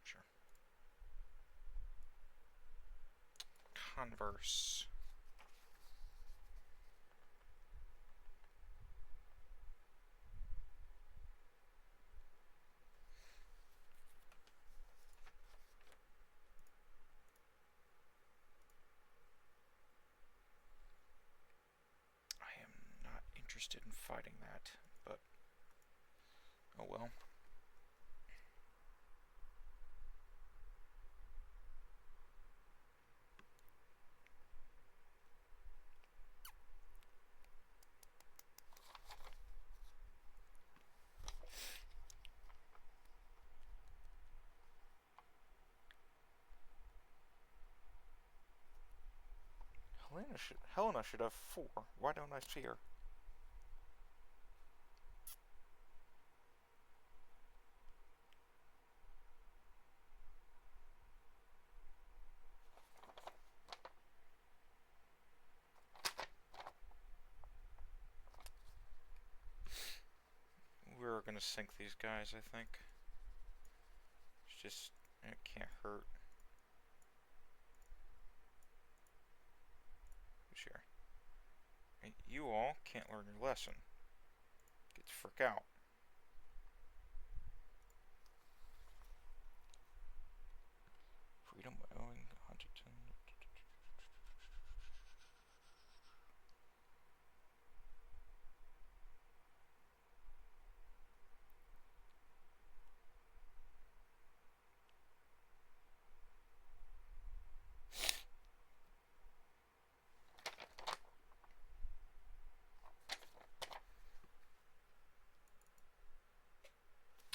Sure. Converse. I am not interested in fighting that, but oh well. Helena should have 4. Why don't I see her? We're gonna sink these guys, I think. It's just, it can't hurt. Sure. You all can't learn your lesson. Get the frick out. Freedom owing Huntington.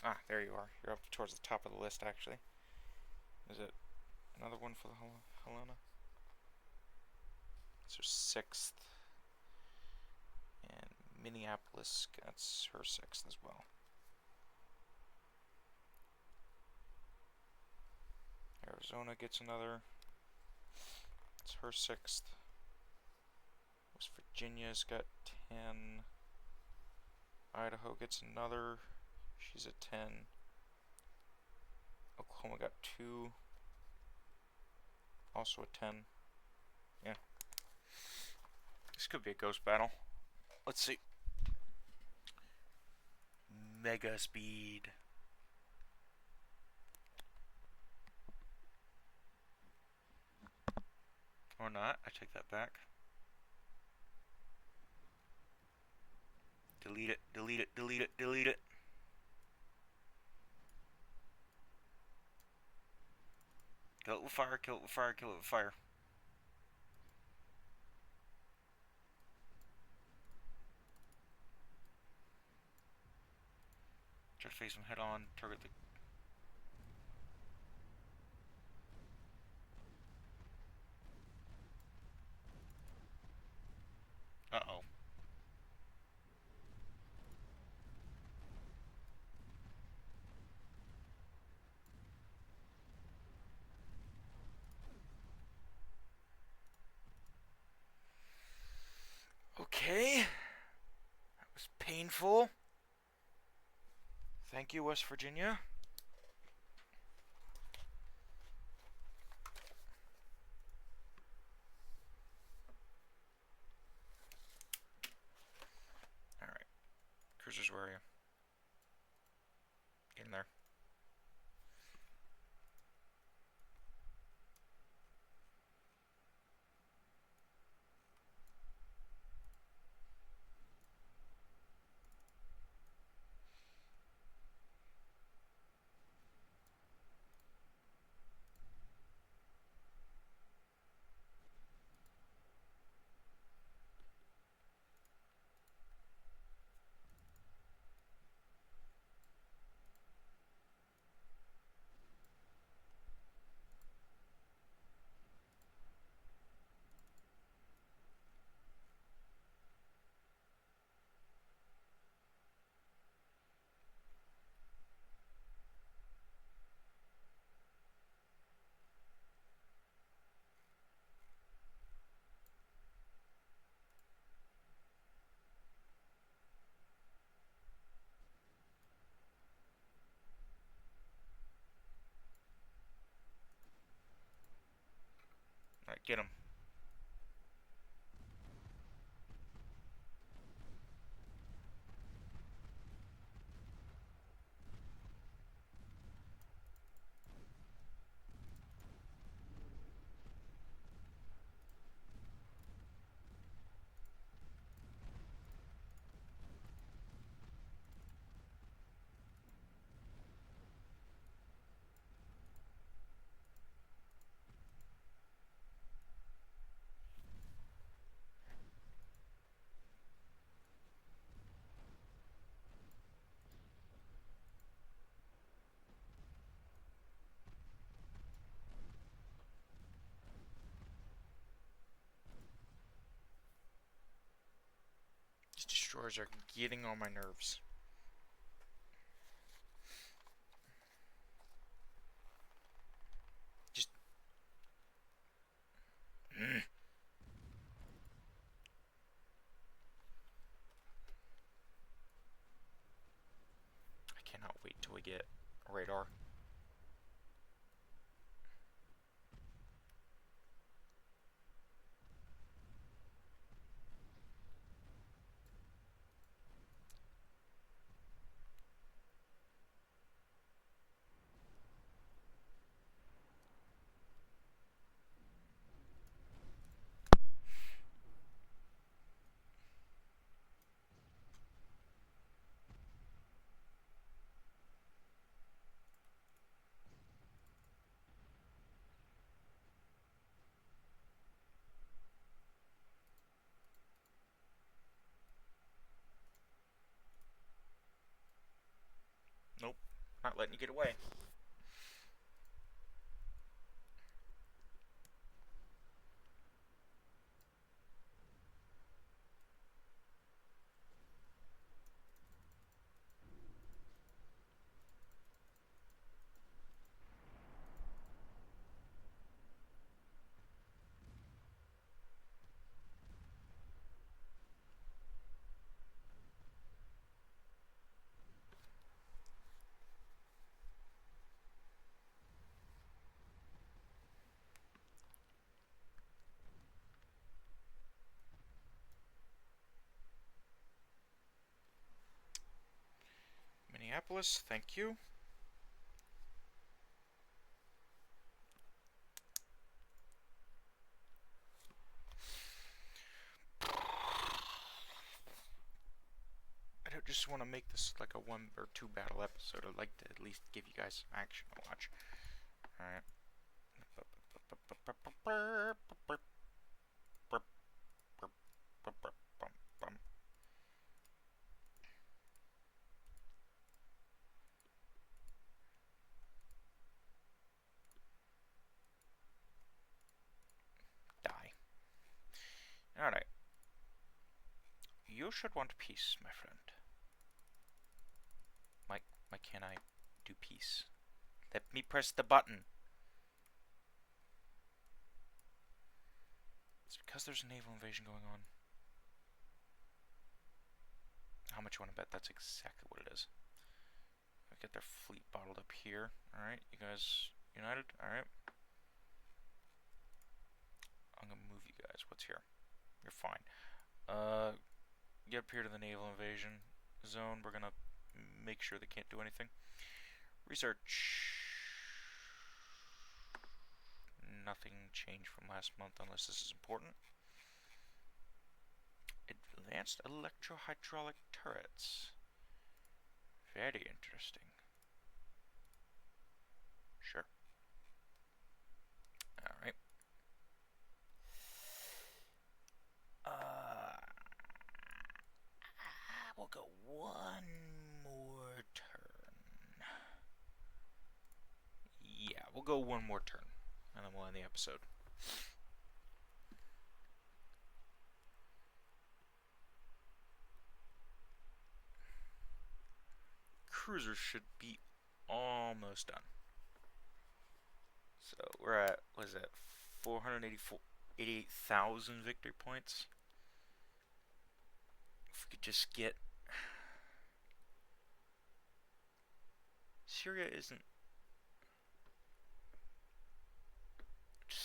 Ah, there you are. You're up towards the top of the list, actually. Is it another one for the Helena? It's her 6th. And Minneapolis gets her 6th as well. Arizona gets another. It's her 6th. West Virginia's got 10. Idaho gets another. She's at 10. Oklahoma got 2. Also a 10. Yeah. This could be a ghost battle. Let's see. Mega speed. Or not. I take that back. Delete it, delete it, delete it, delete it. Kill it with fire, kill it with fire, kill it with fire. Try to face him head on, target the... Uh-oh. Okay. That was painful. Thank you, West Virginia. Alright. Cruisers, where are you? Get in there. Get him. These destroyers are getting on my nerves. Just... I cannot wait till we get radar. Nope. Not letting you get away. Minneapolis, thank you. I don't just want to make this like a 1 or 2 battle episode. I'd like to at least give you guys some action to watch. Alright. Die. Alright. You should want peace, my friend. Why can't I do peace? Let me press the button. It's because there's a naval invasion going on. How much you want to bet that's exactly what it is? I get their fleet bottled up here. Alright, you guys united? Alright. I'm gonna move you guys. What's here? You're fine. Get up here to the naval invasion zone. We're gonna make sure they can't do anything. Research. Nothing changed from last month unless this is important. Advanced electro-hydraulic turrets. Very interesting. Sure. Alright. We'll go one more turn. Yeah, we'll go one more turn. And then we'll end the episode. Cruisers should be almost done. So we're at, what is that, 488,000 victory points. If we could just get... Syria isn't...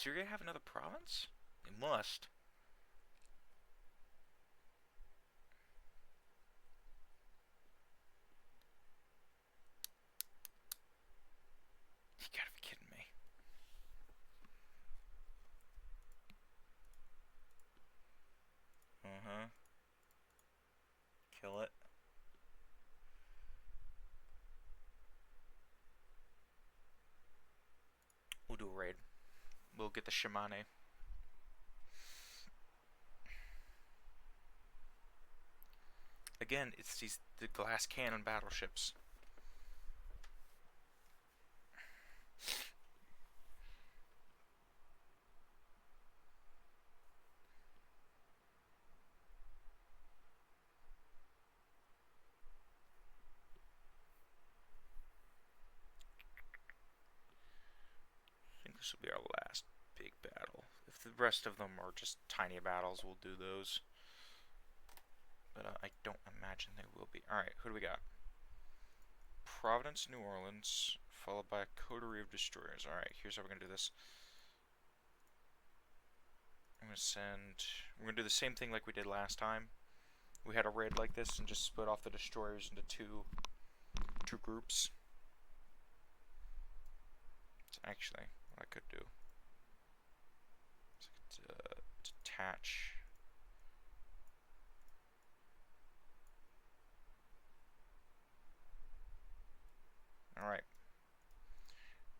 Syria have another province? They must. You gotta be kidding me. Kill it. We'll do a raid. We'll get the Shimane. Again, it's the glass cannon battleships. I think this will be our last big battle. If the rest of them are just tiny battles, we'll do those. But I don't imagine they will be. Alright, who do we got? Providence, New Orleans, followed by a coterie of destroyers. Alright, here's how we're going to do this. I'm going to do the same thing like we did last time. We had a raid like this and just split off the destroyers into two groups. So actually, what I could do is I could detach. Alright.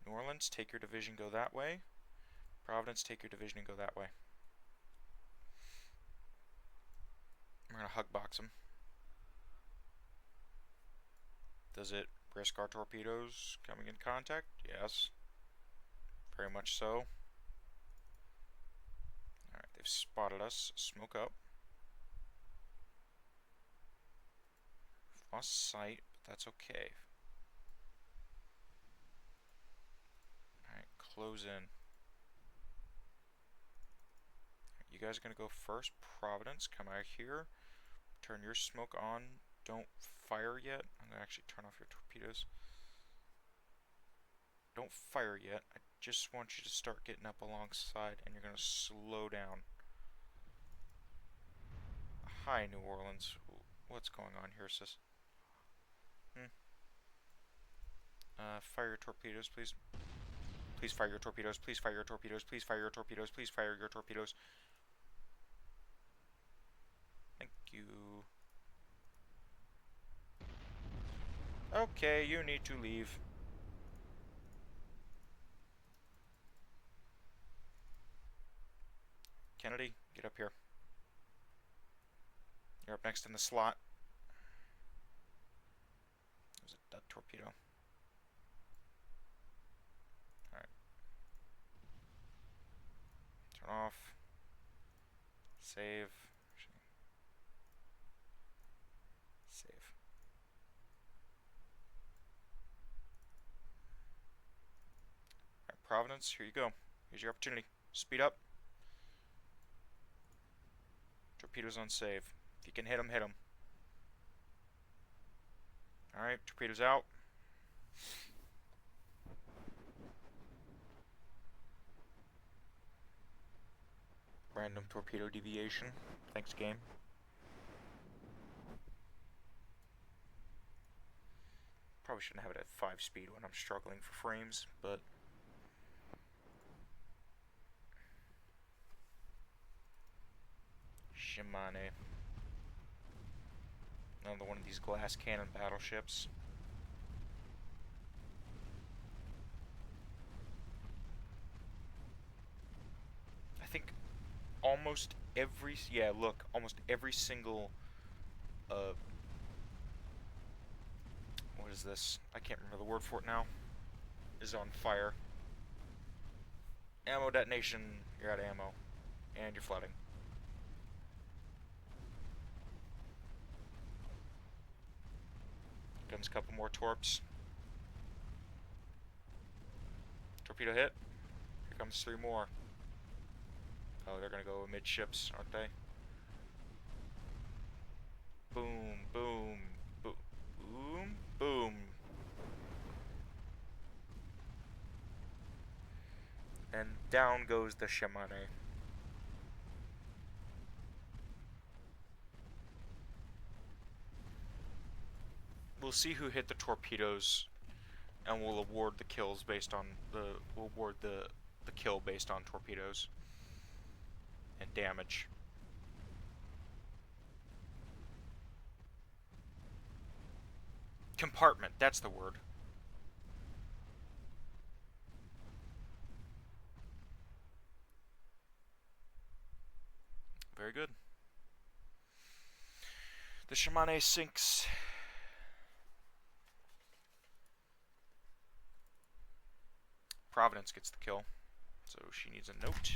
New Orleans, take your division, go that way. Providence, take your division and go that way. We're going to hug box them. Does it risk our torpedoes coming in contact? Yes. Very much so. Alright, they've spotted us. Smoke up. Lost sight, but that's okay. Alright, close in. You guys are going to go first. Providence, come out here. Turn your smoke on. Don't fire yet. I'm going to actually turn off your torpedoes. Don't fire yet. I just want you to start getting up alongside, and you're going to slow down. Hi, New Orleans. What's going on here, sis? Fire your torpedoes, please. Please fire your torpedoes. Please fire your torpedoes. Please fire your torpedoes. Please fire your torpedoes. Thank you. Okay, you need to leave. Kennedy, get up here. You're up next in the slot. There's a duck torpedo. Alright. Turn off. Save. Save. Alright, Providence, here you go. Here's your opportunity. Speed up. Torpedoes on save. If you can hit them, hit them. Alright, torpedoes out. Random torpedo deviation. Thanks, game. Probably shouldn't have it at 5 speed when I'm struggling for frames, but... Shimane. Another one of these glass cannon battleships. I think almost every... Yeah, look. Almost every single... what is this? I can't remember the word for it now. Is on fire. Ammo detonation. You're out of ammo. And you're flooding. Guns a couple more torps. Torpedo hit. Here comes 3 more. Oh, they're gonna go midships, aren't they? Boom, boom, boom, boom, boom. And down goes the Shimane. We'll see who hit the torpedoes, and we'll award the kills based on the kill based on torpedoes and damage. Compartment, that's the word. Very good. The Shimane sinks. Providence gets the kill, so she needs a note.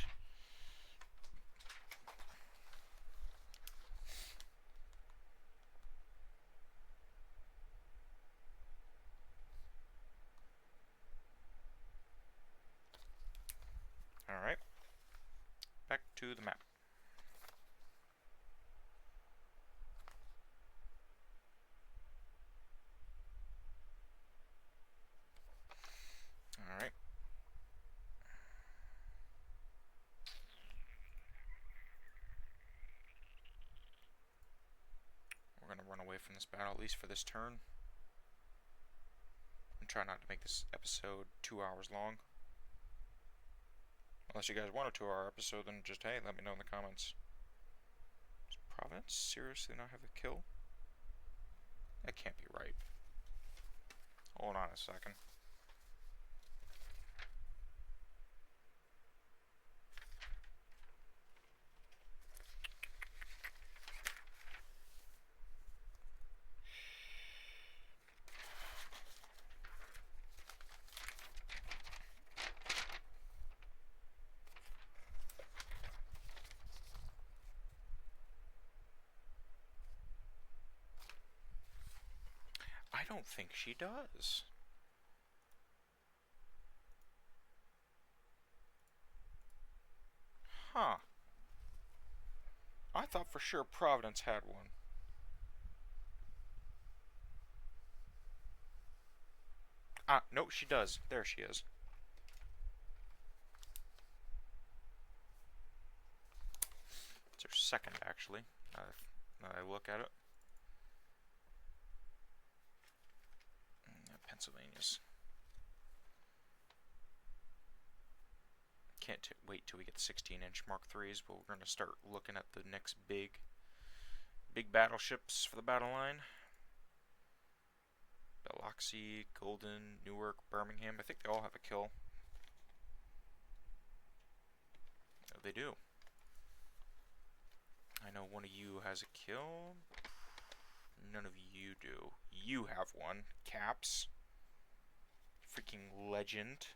Alright. Back to the map. Alright. We're going to run away from this battle, at least for this turn. And try not to make this episode 2 hours long. Unless you guys want a 2-hour episode, then just, hey, let me know in the comments. Does Providence seriously not have a kill? That can't be right. Hold on a second. I don't think she does. Huh. I thought for sure Providence had one. Ah, no, she does. There she is. It's her second, actually, now that I look at it. Pennsylvania's. Can't wait till we get the 16-inch Mark IIIs, but we're going to start looking at the next big battleships for the battle line. Biloxi, Golden, Newark, Birmingham. I think they all have a kill. Oh, they do. I know one of you has a kill. None of you do. You have one. Caps. Freaking legend.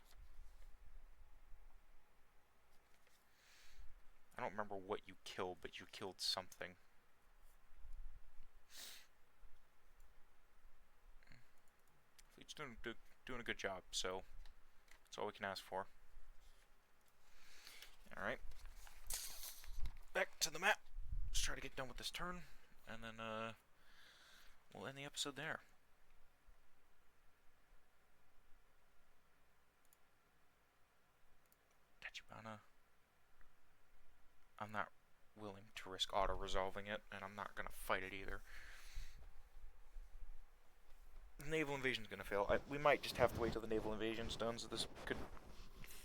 I don't remember what you killed, but you killed something. Fleet's doing a good job, so that's all we can ask for. Alright. Back to the map. Let's try to get done with this turn, and then we'll end the episode there. Tachibana. I'm not willing to risk auto-resolving it, and I'm not going to fight it either. The naval invasion's going to fail. We might just have to wait till the naval invasion's done, so this could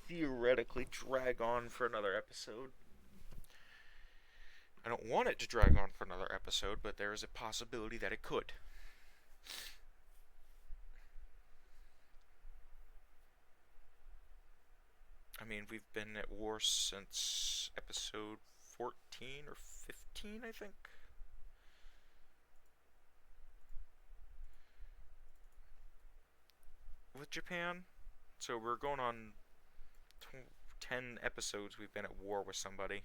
theoretically drag on for another episode. I don't want it to drag on for another episode, but there is a possibility that it could. I mean, we've been at war since episode 14 or 15, I think. With Japan. So we're going on 10 episodes we've been at war with somebody.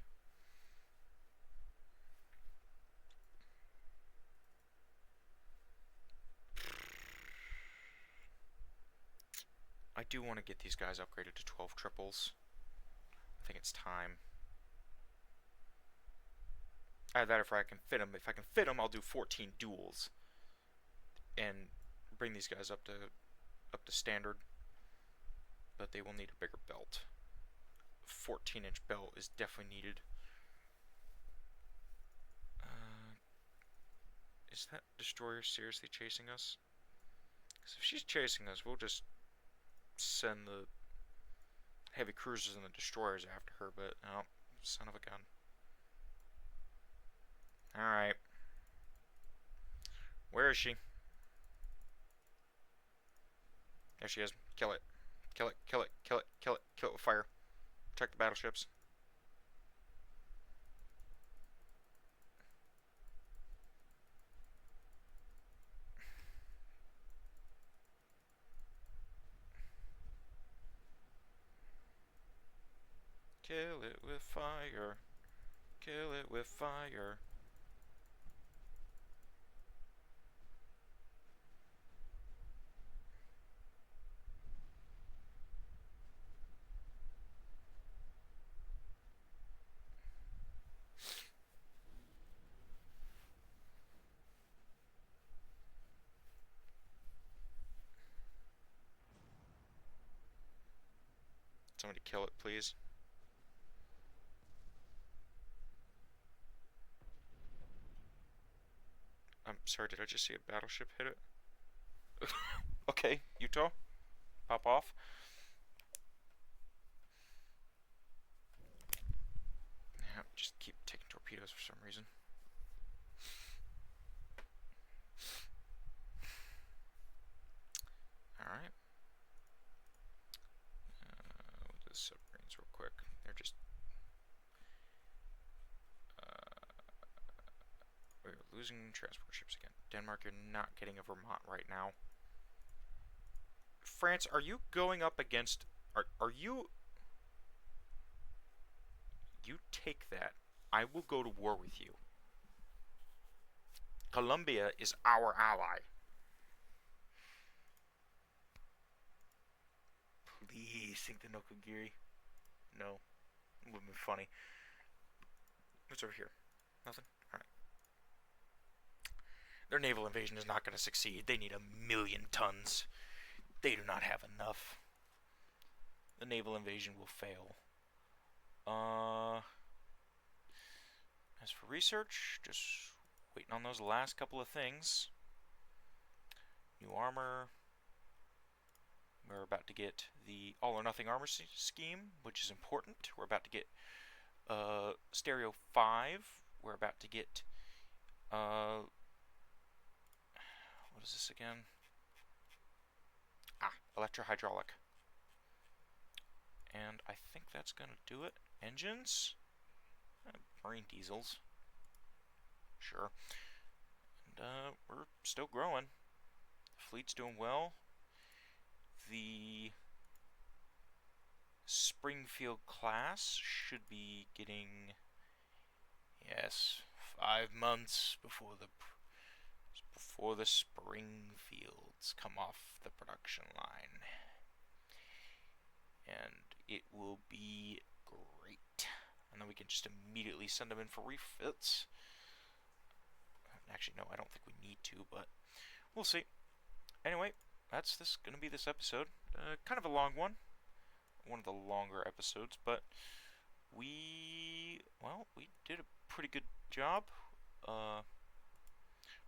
I do want to get these guys upgraded to 12 triples. I think it's time. Either that or if I can fit them. If I can fit them, I'll do 14 duels. And bring these guys up to standard. But they will need a bigger belt. 14-inch belt is definitely needed. Is that destroyer seriously chasing us? Because if she's chasing us, we'll just send the heavy cruisers and the destroyers after her, but oh, son of a gun. Alright. Where is she? There she is. Kill it. Kill it, kill it, kill it, kill it, kill it with fire. Protect the battleships. Kill it with fire. Kill it with fire. Somebody kill it, please. I'm sorry, did I just see a battleship hit it? Okay, Utah, pop off. Yeah, just keep taking torpedoes for some reason. Alright. We'll do the submarines real quick. They're just... we're losing transport ships again. Denmark, you're not getting a Vermont right now. France, are you going up against... Are you... You take that. I will go to war with you. Colombia is our ally. Please sink the Nokogiri. No. It would be funny. What's over here? Nothing? Alright. Their naval invasion is not going to succeed. They need 1,000,000 tons. They do not have enough. The naval invasion will fail. As for research, just waiting on those last couple of things. New armor. We're about to get the all or nothing armor scheme, which is important. We're about to get Stereo 5. We're about to get what is this again? Electrohydraulic. And I think that's gonna do it. Engines? Marine diesels. Sure. And we're still growing. The fleet's doing well. The Springfield class should be getting, yes, 5 months before the Springfields come off the production line, and it will be great. And then we can just immediately send them in for refits. Actually, no, I don't think we need to, but we'll see. Anyway, that's gonna be this episode. Kind of a long one. One of the longer episodes, but we did a pretty good job. I'm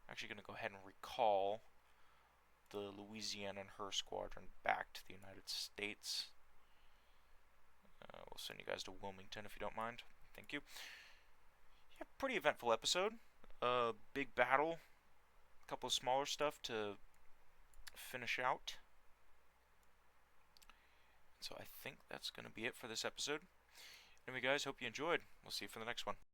actually going to go ahead and recall the Louisiana and her squadron back to the United States. We'll send you guys to Wilmington if you don't mind. Thank you. Yeah, pretty eventful episode. Big battle. A couple of smaller stuff to finish out. So I think that's going to be it for this episode. Anyway, guys, hope you enjoyed. We'll see you for the next one.